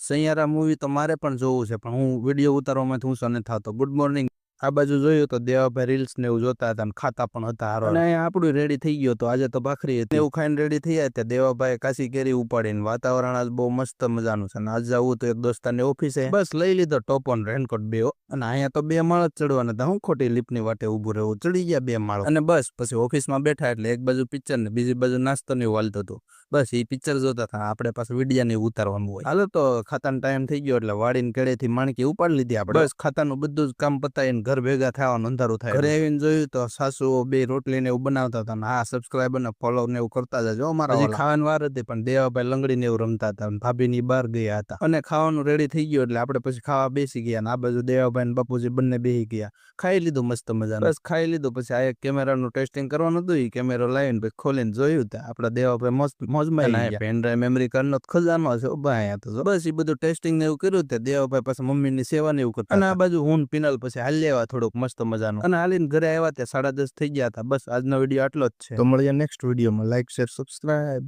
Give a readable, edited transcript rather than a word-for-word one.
સૈયારા movie તો મારે પણ જોવું છે, પણ હું વિડીયો ઉતારવામાં હું સને થતો. Good morning. આ બાજુ જોયું તો દેવાભાઈ રીલ્સ ને એવું જોતા હતા અને ખાતા પણ હતા હારો. અને અહીંયા આપણું રેડી થઈ ગયો તો આજે તો ભાખરી હતી. એવું ખાઈને રેડી થઈ જાય ત્યાં દેવાભાઈ કાશી કેરી ઉપાડીને વાતાવરણ આજ બહુ મસ્ત મજાનું છે. અને આજ જવું તો એક દોસ્તારની ઓફિસે બસ લઈ લીધો ટોપો ને રેનકોટ બેઓ. અને અહીંયા તો 2 માળ જ ચડવાના હતા. હું ખોટી લીપની વાટે ઊભું રહેવું, ચડી ગયા 2 માળ. અને બસ પછી ઓફિસમાં બેઠા એટલે એક બાજુ પિક્ચર ને બીજી બાજુ નાસ્તો ને વાલતો હતો. બસ એ પિક્ચર જોતા હતા. આપણે પાછું વિડિયા ને ઉતારવાનું હોય. હાલો તો ખાતાનો ટાઈમ થઈ ગયો એટલે વાડીને કેળેથી માણકી ઉપાડી લીધી આપણે. બસ ખાતાનું બધું જ કામ પતાવીને ઘર ભેગા થવાનું અંધારું થાય. ઘરે આવીને જોયું તો સાસુ 2 રોટલી ને એવું બનાવતા હતા. હા, સબસ્ક્રાઈબર ને ફોલો ને એવું કરતા જજો અમારા. હજી ખાવાની વાર હતી પણ દેવાભાઈ લંગડી ને એવું રમતા હતા. ભાભીની બહાર ગયા હતા અને ખાવાનું રેડી થઈ ગયું એટલે આપણે પછી ખાવા બેસી ગયા. આ બાજુ દેવાભાઈ ને બાપુજી બંને બેસી ગયા. ખાઈ લીધું મસ્ત મજાનું. બસ ખાઈ લીધું પછી આ એક કેમેરાનું ટેસ્ટિંગ કરવાનું હતું. એ કેમેરો લાવીને પછી ખોલીને જોયું તો આપણા દેવાભાઈ મોજમાં આવી ગયા. પેન ડ્રાઈવ મેમરી કાર્ડનો ખજાનો છે ઉભા તો બસ એ બધું ટેસ્ટિંગ ને એવું કર્યું તે દેવાભાઈ પાસે મમ્મીની સેવા ને એવું કરતા. અને આ બાજુ હું પિનલ પછી હાલી આવ્યા થોડુંક મસ્ત મજાનું. અને હાલીને ઘરે આવ્યા ત્યાં 10:30 થઈ ગયા હતા. બસ આજનો વિડીયો આટલો જ છે. તો મળીએ નેક્સ્ટ વિડીયોમાં. Like share subscribe.